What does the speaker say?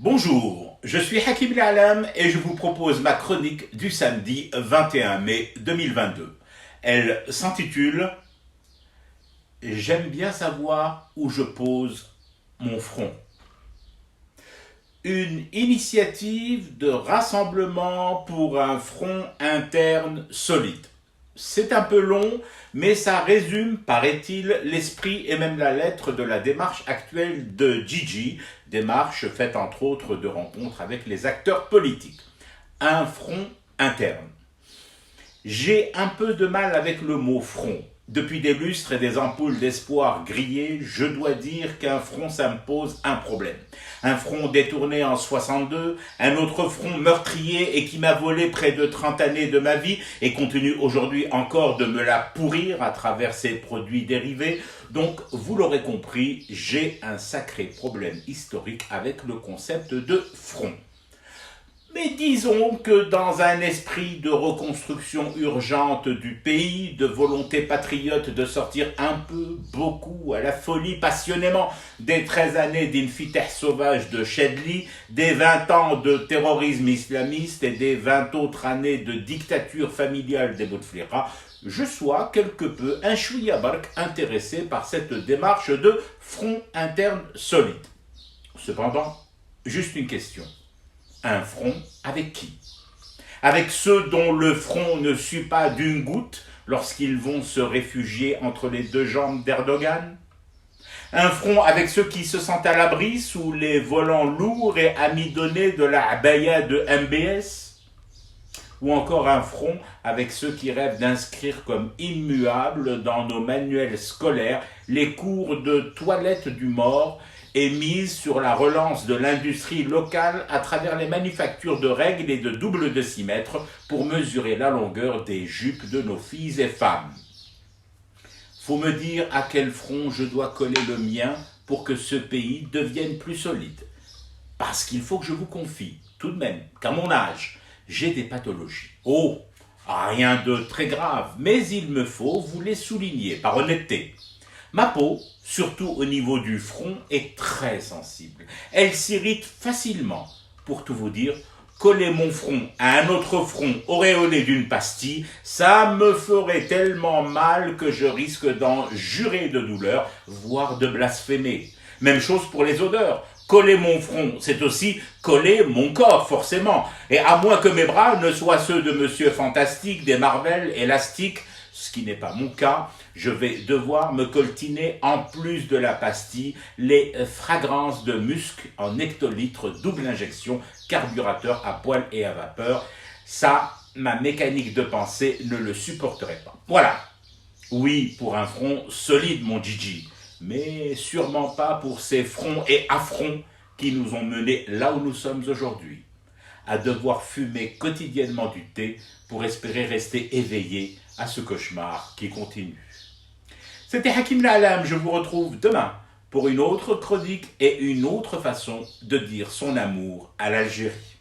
Bonjour, je suis Hakim L'Alam et je vous propose ma chronique du samedi 21 mai 2022. Elle s'intitule « J'aime bien savoir où je pose mon front ». Une initiative de rassemblement pour un front interne solide. C'est un peu long, mais ça résume, paraît-il, l'esprit et même la lettre de la démarche actuelle de Gigi, démarche faite entre autres de rencontres avec les acteurs politiques. Un front interne. J'ai un peu de mal avec le mot front. Depuis des lustres et des ampoules d'espoir grillées, je dois dire qu'un front, ça me pose un problème. Un front détourné en 62, un autre front meurtrier et qui m'a volé près de 30 années de ma vie et continue aujourd'hui encore de me la pourrir à travers ses produits dérivés. Donc, vous l'aurez compris, j'ai un sacré problème historique avec le concept de front. Mais disons que dans un esprit de reconstruction urgente du pays, de volonté patriote de sortir un peu, beaucoup, à la folie, passionnément, des 13 années d'infiteh sauvage de Chedli, des 20 ans de terrorisme islamiste et des 20 autres années de dictature familiale des Bouteflika, je sois quelque peu un chouïa bark intéressé par cette démarche de front interne solide. Cependant, juste une question. Un front avec qui? Avec ceux dont le front ne sue pas d'une goutte lorsqu'ils vont se réfugier entre les deux jambes d'Erdogan? Un front avec ceux qui se sentent à l'abri sous les volants lourds et amidonnés de la abaya de MBS? Ou encore un front avec ceux qui rêvent d'inscrire comme immuables dans nos manuels scolaires les cours de toilette du mort et mise sur la relance de l'industrie locale à travers les manufactures de règles et de double décimètres pour mesurer la longueur des jupes de nos filles et femmes. Faut me dire à quel front je dois coller le mien pour que ce pays devienne plus solide. Parce qu'il faut que je vous confie, tout de même, qu'à mon âge, j'ai des pathologies. Oh, rien de très grave, mais il me faut vous les souligner par honnêteté. Ma peau, surtout au niveau du front, est très sensible. Elle s'irrite facilement. Pour tout vous dire, coller mon front à un autre front auréolé d'une pastille, ça me ferait tellement mal que je risque d'en jurer de douleur, voire de blasphémer. Même chose pour les odeurs. Coller mon front, c'est aussi coller mon corps, forcément. Et à moins que mes bras ne soient ceux de Monsieur Fantastique, des Marvel, élastiques, ce qui n'est pas mon cas, je vais devoir me coltiner, en plus de la pastille, les fragrances de musc en hectolitres, double injection, carburateur à poêle et à vapeur. Ça, ma mécanique de pensée ne le supporterait pas. Voilà. Oui, pour un front solide, mon Gigi, mais sûrement pas pour ces fronts et affronts qui nous ont menés là où nous sommes aujourd'hui, à devoir fumer quotidiennement du thé pour espérer rester éveillé à ce cauchemar qui continue. C'était Hakim L'Alam, je vous retrouve demain pour une autre chronique et une autre façon de dire son amour à l'Algérie.